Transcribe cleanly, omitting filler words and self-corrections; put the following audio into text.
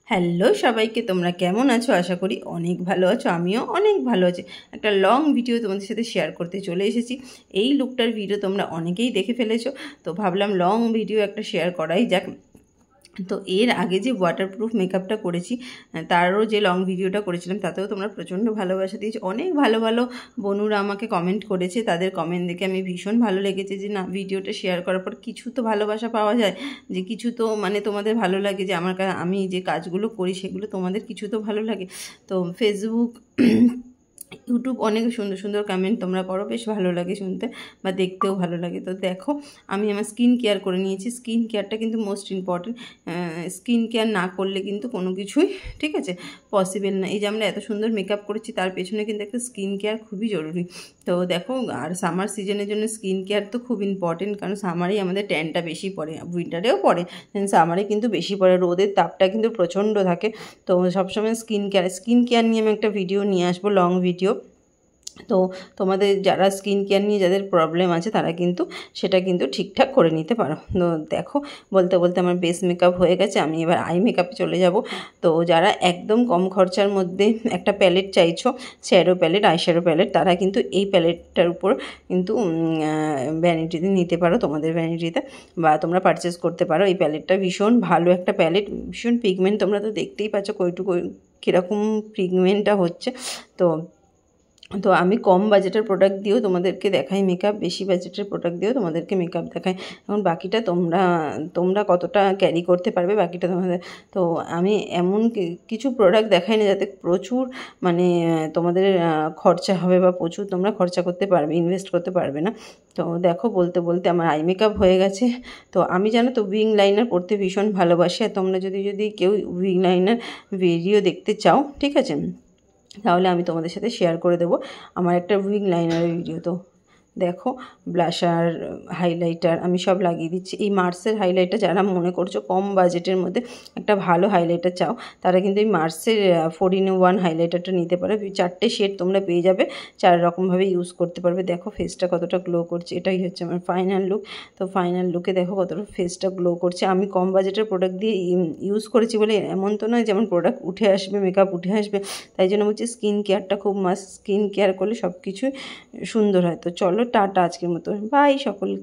Hello সবাইকে, তোমরা কেমন আছো? আশা করি অনেক ভালো আছো। আমিও অনেক ভালো আছি। একটা লং ভিডিও তোমাদের সাথে শেয়ার করতে চলে এসেছি। এই লুকটার ভিডিও তোমরা অনেকেই দেখে ফেলেছো, তো ভাবলাম লং ভিডিও একটা শেয়ার করাই যাক। তো এর আগে যে ওয়াটারপ্রুফ মেকআপটা করেছি, তারও যে লং ভিডিওটা করেছিলাম, তাতেও তোমরা প্রচণ্ড ভালোবাসা দিয়েছো। অনেক ভালো ভালো বনুরা আমাকে কমেন্ট করেছে, তাদের কমেন্ট দেখে আমি ভীষণ ভালো লেগেছে যে না, ভিডিওটা শেয়ার করার পর কিছু তো ভালোবাসা পাওয়া যায়, যে কিছু তো মানে তোমাদের ভালো লাগে, যে আমি যে কাজগুলো করি সেগুলো তোমাদের কিছু তো ভালো লাগে। তো ফেসবুক ইউটিউব অনেক সুন্দর সুন্দর কমেন্ট তোমরা করো, বেশ ভালো লাগে শুনতে বা দেখতেও ভালো লাগে। তো দেখো, আমি আমার স্কিন কেয়ার করে নিয়েছি। স্কিন কেয়ারটা কিন্তু মোস্ট ইম্পর্টেন্ট। স্কিন কেয়ার না করলে কিন্তু কোনো কিছুই ঠিক আছে পসিবল না। এই যে আমরা এত সুন্দর মেকআপ করেছি, তার পেছনে কিন্তু একটা স্কিন কেয়ার খুবই জরুরি। তো দেখো, আর সামার সিজনের জন্য স্কিন কেয়ার তো খুব ইম্পর্টেন্ট, কারণ সামারেই আমাদের ট্যানটা বেশি পড়ে, উইন্টারেও পড়ে, সামারে কিন্তু বেশি পড়ে, রোদের তাপটা কিন্তু প্রচণ্ড থাকে। তো সবসময় স্কিন কেয়ার নিয়ে আমি একটা ভিডিও নিয়ে আসবো, লং ভিডিও। তো তোমাদের যারা স্কিন কেয়ার নিয়ে যাদের প্রবলেম আছে, তারা কিন্তু সেটা কিন্তু ঠিকঠাক করে নিতে পারো। তো দেখো, বলতে বলতে আমার বেস মেকআপ হয়ে গেছে, আমি এবার আই মেকআপে চলে যাব। তো যারা একদম কম খরচার মধ্যে একটা প্যালেট চাইছো, shadow palette, eye shadow palette, তারা কিন্তু এই প্যালেটটার উপর কিন্তু ভ্যানিটিতে নিতে পারো, তোমাদের ভ্যানিটিতে, বা তোমরা পারচেস করতে পারো। এই প্যালেটটা ভীষণ ভালো একটা প্যালেট, ভীষণ পিগমেন্ট, তোমরা তো দেখতেই পাচ্ছ কীরকম পিগমেন্টটা হচ্ছে। তো আমি কম বাজেটের প্রোডাক্ট দিয়েও তোমাদেরকে দেখাই মেকআপ, বেশি বাজেটের প্রোডাক্ট দিয়েও তোমাদেরকে মেকআপ দেখাই। এখন বাকিটা তোমরা কতটা ক্যারি করতে পারবে, বাকিটা তোমাদের। তো আমি এমন কিছু প্রোডাক্ট দেখাই না যাতে প্রচুর মানে তোমাদের খরচা হবে, বা প্রচুর তোমরা খরচা করতে পারবে, ইনভেস্ট করতে পারবে না। তো দেখো, বলতে বলতে আমার আই মেকআপ হয়ে গেছে। তো আমি জানো তো উইং লাইনার পরতে ভীষণ ভালোবাসি, আর তোমরা যদি কেউ উইং লাইনার ভিডিও দেখতে চাও, ঠিক আছে, তাহলে আমি তোমাদের সাথে শেয়ার করে দেবো আমার একটা উইং লাইনারের ভিডিও। তো দেখো, ব্লাশার, হাইলাইটার আমি সব লাগিয়ে দিচ্ছি। এই মার্সের হাইলাইটার, যারা মনে করছো কম বাজেটের মধ্যে একটা ভালো হাইলাইটার চাও, তারা কিন্তু এই মার্সের 4-in-1 হাইলাইটারটা নিতে পারো। 4টে শেড তোমরা পেয়ে যাবে, 4 রকমভাবে ইউজ করতে পারবে। দেখো ফেসটা কতটা গ্লো করছে, এটাই হচ্ছে আমার ফাইনাল লুক। তো ফাইনাল লুকে দেখো কতটা ফেসটা গ্লো করছে। আমি কম বাজেটের প্রোডাক্ট দিয়ে ইউজ করেছি বলে এমন তো নয় যেমন প্রোডাক্ট উঠে আসবে, মেকআপ উঠে আসবে। তাই জন্য বলছি স্কিন কেয়ারটা খুব মাস্ট। স্কিন কেয়ার করলে সব কিছুই সুন্দর হয়। তো চলো, টাটা, আজকের মতো বাই সকলকে।